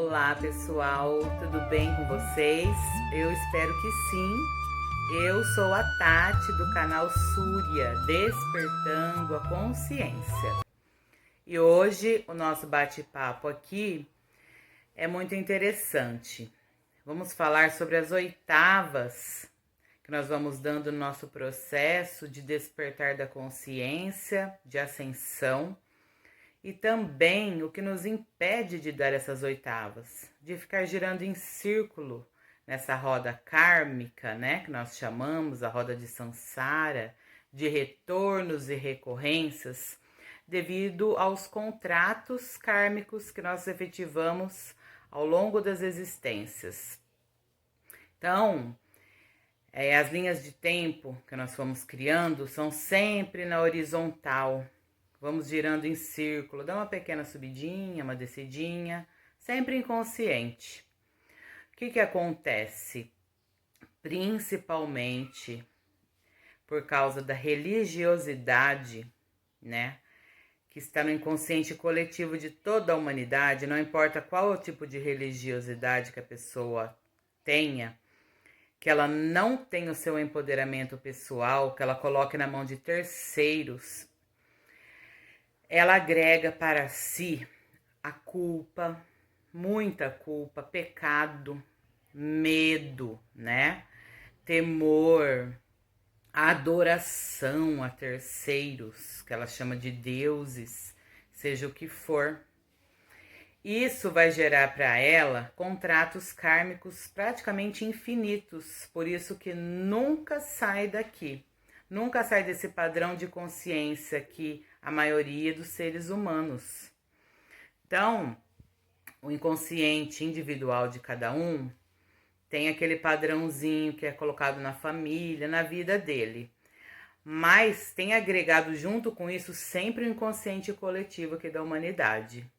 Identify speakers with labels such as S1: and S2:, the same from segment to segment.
S1: Olá pessoal, tudo bem com vocês? Eu espero que sim. Eu sou a Tati do canal Súria, Despertando a Consciência. E hoje o nosso bate-papo aqui é muito interessante. Vamos falar sobre as oitavas que nós vamos dando no nosso processo de despertar da consciência, de ascensão. E também o que nos impede de dar essas oitavas, de ficar girando em círculo nessa roda kármica, né, que nós chamamos a roda de Sansara, de retornos e recorrências, devido aos contratos kármicos que nós efetivamos ao longo das existências. Então, as linhas de tempo que nós fomos criando são sempre na horizontal. Vamos girando em círculo, dá uma pequena subidinha, uma descidinha, sempre inconsciente. O que acontece? Principalmente por causa da religiosidade, né? Que está no inconsciente coletivo de toda a humanidade, não importa qual o tipo de religiosidade que a pessoa tenha, que ela não tenha o seu empoderamento pessoal, que ela coloque na mão de terceiros. Ela agrega para si a culpa, muita culpa, pecado, medo, né? Temor, adoração a terceiros, que ela chama de deuses, seja o que for. Isso vai gerar para ela contratos kármicos praticamente infinitos, por isso que nunca sai daqui. Nunca sai desse padrão de consciência que a maioria dos seres humanos. Então, o inconsciente individual de cada um tem aquele padrãozinho que é colocado na família, na vida dele. Mas tem agregado junto com isso sempre o inconsciente coletivo aqui da humanidade,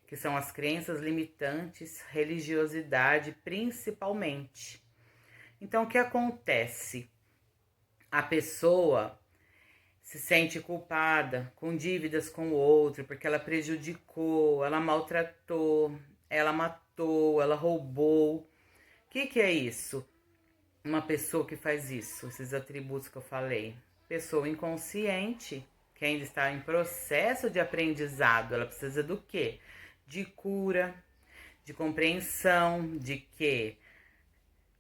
S1: que são as crenças limitantes, religiosidade principalmente. Então, o que acontece? A pessoa se sente culpada, com dívidas com o outro, porque ela prejudicou, ela maltratou, ela matou, ela roubou. O que é isso? Uma pessoa que faz isso, esses atributos que eu falei. Pessoa inconsciente, que ainda está em processo de aprendizado. Ela precisa do quê? De cura, de compreensão, de que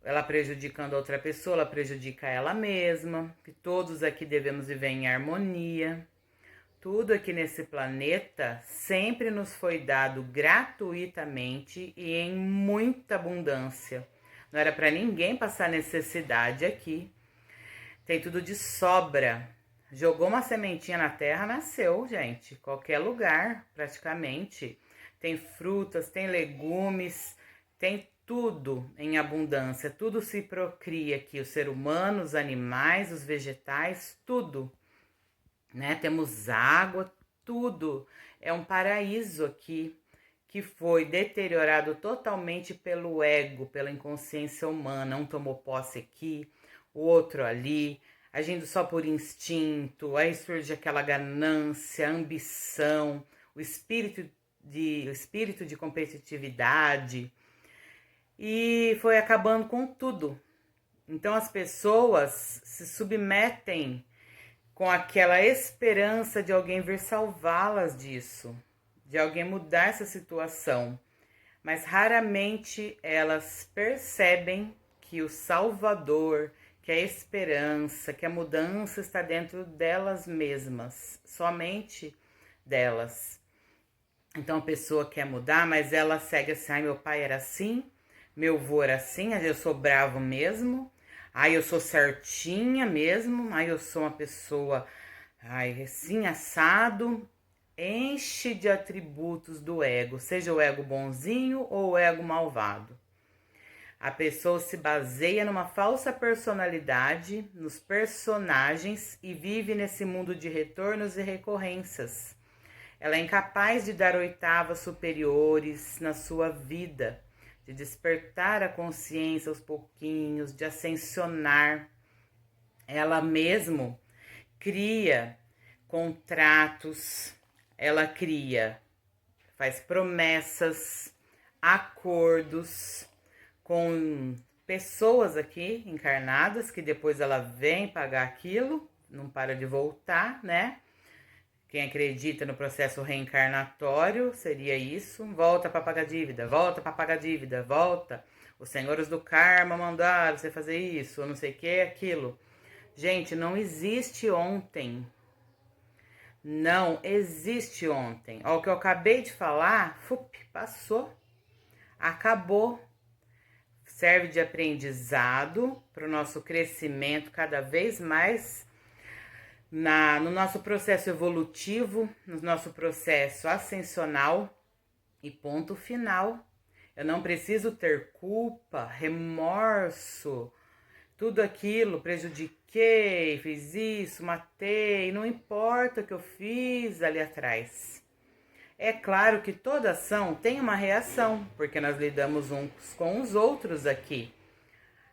S1: ela prejudicando a outra pessoa, ela prejudica ela mesma, que todos aqui devemos viver em harmonia. Tudo aqui nesse planeta sempre nos foi dado gratuitamente e em muita abundância. Não era para ninguém passar necessidade aqui. Tem tudo de sobra. Jogou uma sementinha na terra, nasceu, gente. Qualquer lugar, praticamente. Tem frutas, tem legumes, tem tudo em abundância, tudo se procria aqui, o ser humano, os animais, os vegetais, tudo, né? Temos água, tudo. É um paraíso aqui que foi deteriorado totalmente pelo ego, pela inconsciência humana. Um tomou posse aqui, o outro ali, agindo só por instinto. Aí surge aquela ganância, ambição, o espírito de competitividade. E foi acabando com tudo. Então as pessoas se submetem com aquela esperança de alguém vir salvá-las disso, de alguém mudar essa situação. Mas raramente elas percebem que o Salvador, que a esperança, que a mudança está dentro delas mesmas, somente delas. Então a pessoa quer mudar, mas ela segue assim: ai, meu pai era assim, meu avô era assim, eu sou bravo mesmo, ai, eu sou certinha mesmo, ai, eu sou uma pessoa, ai, assim, assado. Enche de atributos do ego, seja o ego bonzinho ou o ego malvado. A pessoa se baseia numa falsa personalidade, nos personagens, e vive nesse mundo de retornos e recorrências. Ela é incapaz de dar oitavas superiores na sua vida, de despertar a consciência aos pouquinhos, de ascensionar. Ela mesmo cria contratos, ela cria, faz promessas, acordos com pessoas aqui encarnadas, que depois ela vem pagar aquilo, não para de voltar, né? Quem acredita no processo reencarnatório seria isso. Volta para pagar dívida, volta para pagar dívida, volta. Os senhores do karma mandaram você fazer isso, ou não sei o que, aquilo. Gente, não existe ontem. Não existe ontem. Ó, o que eu acabei de falar, passou. Acabou. Serve de aprendizado para o nosso crescimento cada vez mais no nosso processo evolutivo, no nosso processo ascensional e ponto final. Eu não preciso ter culpa, remorso, tudo aquilo, prejudiquei, fiz isso, matei, não importa o que eu fiz ali atrás. É claro que toda ação tem uma reação, porque nós lidamos uns com os outros aqui.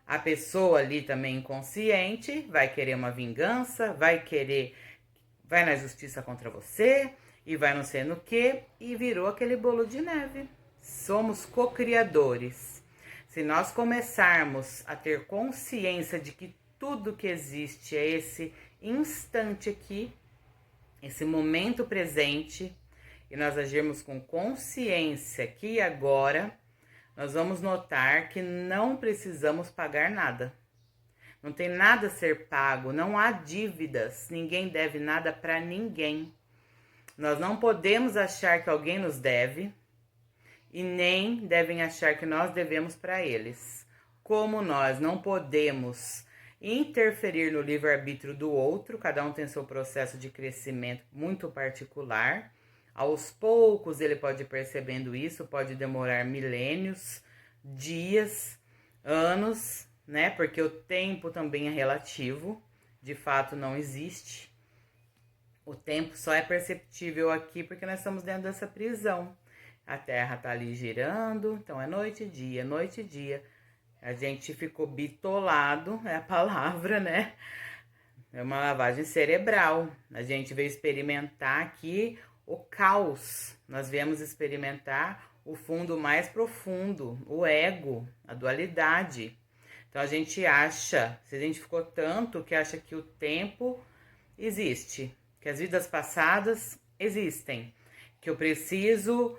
S1: A pessoa ali também inconsciente vai querer uma vingança, vai na justiça contra você e vai não sei no que, e virou aquele bolo de neve. Somos co-criadores. Se nós começarmos a ter consciência de que tudo que existe é esse instante aqui, esse momento presente, e nós agirmos com consciência aqui e agora, nós vamos notar que não precisamos pagar nada. Não tem nada a ser pago, não há dívidas, ninguém deve nada para ninguém. Nós não podemos achar que alguém nos deve e nem devem achar que nós devemos para eles. Como nós não podemos interferir no livre-arbítrio do outro, cada um tem seu processo de crescimento muito particular. Aos poucos ele pode ir percebendo isso, pode demorar milênios, dias, anos, né? Porque o tempo também é relativo, de fato não existe. O tempo só é perceptível aqui porque nós estamos dentro dessa prisão. A Terra tá ali girando, então é noite e dia, noite e dia. A gente ficou bitolado, é a palavra, né? É uma lavagem cerebral. A gente veio experimentar aqui o caos. Nós viemos experimentar o fundo mais profundo, o ego, a dualidade. Então a gente acha, se identificou tanto que acha que o tempo existe, que as vidas passadas existem, que eu preciso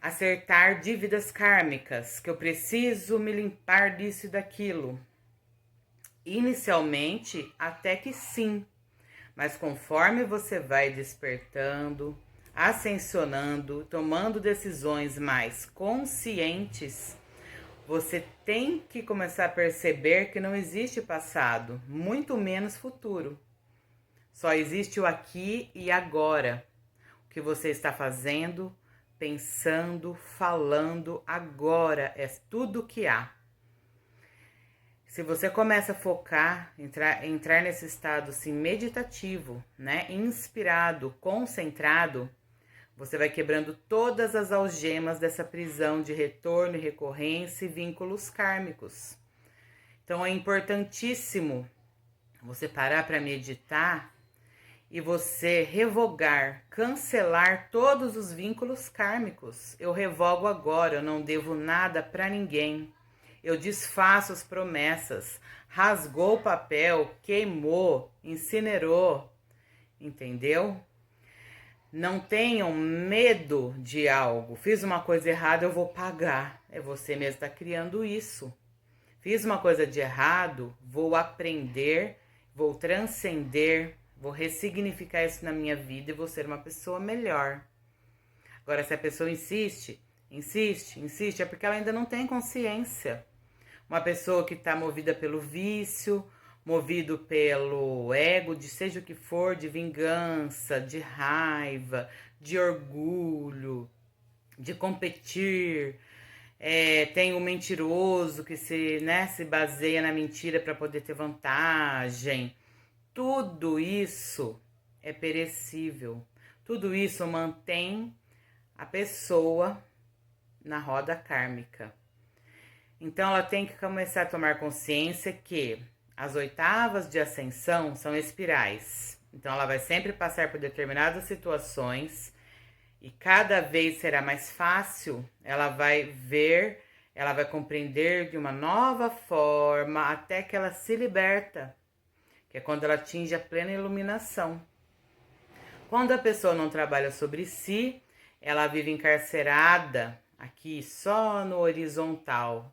S1: acertar dívidas kármicas, que eu preciso me limpar disso e daquilo. Inicialmente, até que sim, mas conforme você vai despertando, ascensionando, tomando decisões mais conscientes, você tem que começar a perceber que não existe passado, muito menos futuro. Só existe o aqui e agora. O que você está fazendo, pensando, falando agora é tudo que há. Se você começa a focar, entrar nesse estado assim, meditativo, né, inspirado, concentrado, você vai quebrando todas as algemas dessa prisão de retorno e recorrência e vínculos kármicos. Então é importantíssimo você parar para meditar e você revogar, cancelar todos os vínculos kármicos. Eu revogo agora, eu não devo nada para ninguém. Eu desfaço as promessas, rasgou o papel, queimou, incinerou, entendeu? Não tenham medo de algo. Fiz uma coisa errada, eu vou pagar. É você mesmo que está criando isso. Fiz uma coisa de errado, vou aprender, vou transcender, vou ressignificar isso na minha vida e vou ser uma pessoa melhor. Agora, se a pessoa insiste, é porque ela ainda não tem consciência. Uma pessoa que está movida pelo vício, movido pelo ego, de seja o que for, de vingança, de raiva, de orgulho, de competir. Tem o mentiroso que se baseia na mentira para poder ter vantagem. Tudo isso é perecível. Tudo isso mantém a pessoa na roda kármica. Então ela tem que começar a tomar consciência que as oitavas de ascensão são espirais. Então ela vai sempre passar por determinadas situações E cada vez será mais fácil, ela vai ver, ela vai compreender de uma nova forma até que ela se liberta, que é quando ela atinge a plena iluminação. Quando a pessoa não trabalha sobre si, ela vive encarcerada aqui só no horizontal.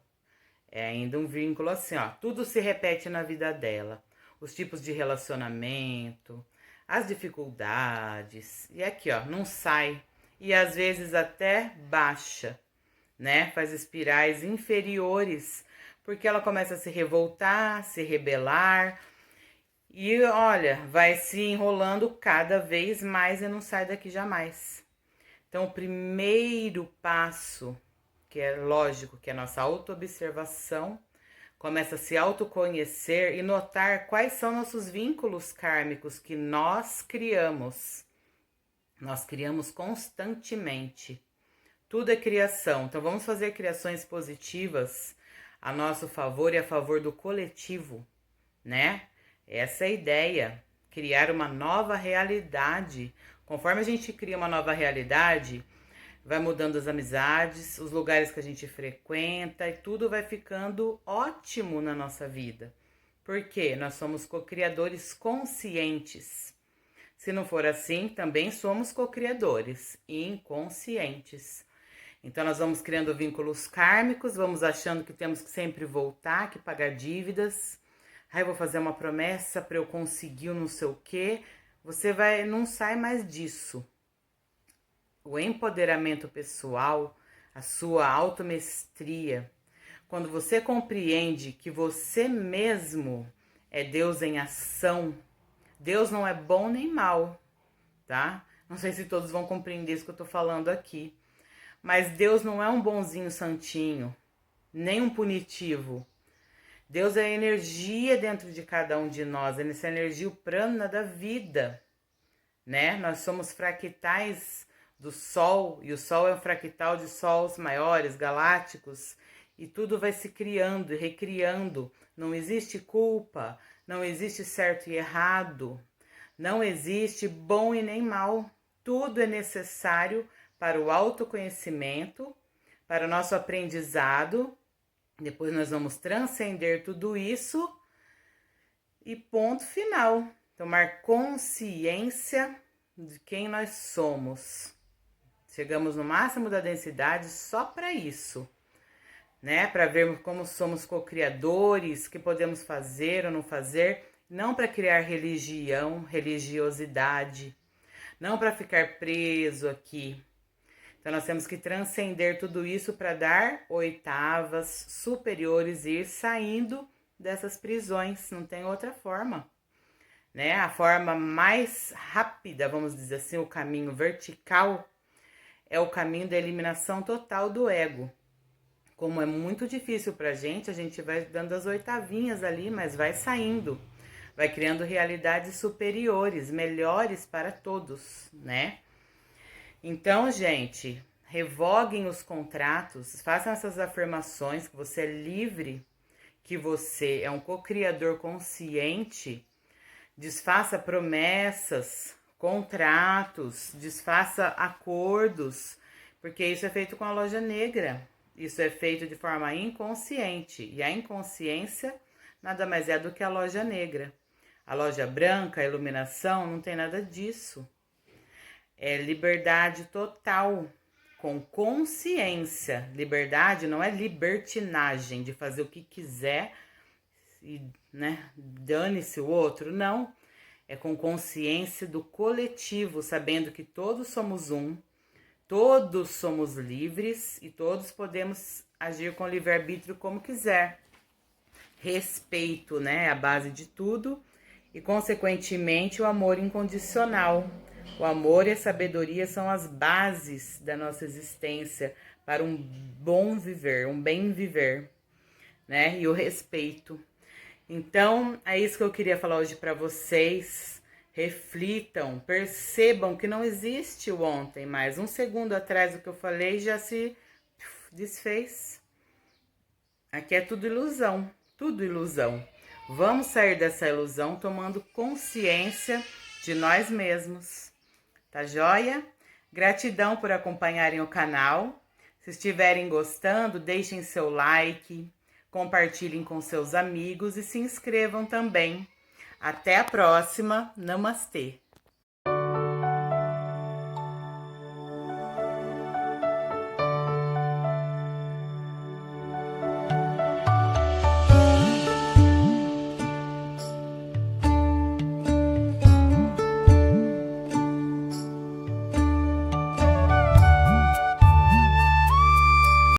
S1: É ainda um vínculo assim, ó. Tudo se repete na vida dela. Os tipos de relacionamento, as dificuldades. E aqui, ó, não sai. E às vezes até baixa, né? Faz espirais inferiores, porque ela começa a se revoltar, se rebelar. E olha, vai se enrolando cada vez mais e não sai daqui jamais. Então, o primeiro passo, que é lógico, que é a nossa autoobservação, começa a se autoconhecer e notar quais são nossos vínculos kármicos que nós criamos. Nós criamos constantemente. Tudo é criação. Então, vamos fazer criações positivas a nosso favor e a favor do coletivo, né? Essa é a ideia, criar uma nova realidade. Conforme a gente cria uma nova realidade, vai mudando as amizades, os lugares que a gente frequenta e tudo vai ficando ótimo na nossa vida. Por quê? Nós somos co-criadores conscientes. Se não for assim, também somos co-criadores inconscientes. Então nós vamos criando vínculos kármicos, vamos achando que temos que sempre voltar, que pagar dívidas. Aí eu vou fazer uma promessa para eu conseguir não sei o quê. Você não sai mais disso. O empoderamento pessoal, a sua automestria, quando você compreende que você mesmo é Deus em ação, Deus não é bom nem mal, tá? Não sei se todos vão compreender isso que eu tô falando aqui. Mas Deus não é um bonzinho santinho, nem um punitivo. Deus é a energia dentro de cada um de nós, é essa energia o prana da vida, né? Nós somos fractais do Sol, e o Sol é um fractal de sols maiores, galácticos, e tudo vai se criando e recriando. Não existe culpa, não existe certo e errado, não existe bom e nem mal. Tudo é necessário para o autoconhecimento, para o nosso aprendizado. Depois nós vamos transcender tudo isso e ponto final. Tomar consciência de quem nós somos. Chegamos no máximo da densidade só para isso, né? Para vermos como somos co-criadores, o que podemos fazer ou não fazer, não para criar religião, religiosidade, não para ficar preso aqui. Então, nós temos que transcender tudo isso para dar oitavas superiores e ir saindo dessas prisões. Não tem outra forma, né? A forma mais rápida, vamos dizer assim, o caminho vertical, é o caminho da eliminação total do ego. Como é muito difícil para a gente vai dando as oitavinhas ali, mas vai saindo. Vai criando realidades superiores, melhores para todos, né? Então, gente, revoguem os contratos, façam essas afirmações que você é livre, que você é um co-criador consciente, desfaça promessas, contratos, desfaça acordos, porque isso é feito com a loja negra, isso é feito de forma inconsciente, e a inconsciência nada mais é do que a loja negra. A loja branca, a iluminação, não tem nada disso. É liberdade total, com consciência. Liberdade não é libertinagem, de fazer o que quiser e, né, dane-se o outro. Não, é com consciência do coletivo, sabendo que todos somos um, todos somos livres e todos podemos agir com livre-arbítrio como quiser. Respeito, né, é a base de tudo e, consequentemente, o amor incondicional. O amor e a sabedoria são as bases da nossa existência para um bom viver, um bem viver, né? E o respeito. Então, é isso que eu queria falar hoje para vocês. Reflitam, percebam que não existe o ontem mais. Um segundo atrás do que eu falei já se desfez. Aqui é tudo ilusão, tudo ilusão. Vamos sair dessa ilusão tomando consciência de nós mesmos. Tá joia? Gratidão por acompanharem o canal. Se estiverem gostando, deixem seu like, compartilhem com seus amigos e se inscrevam também. Até a próxima. Namastê!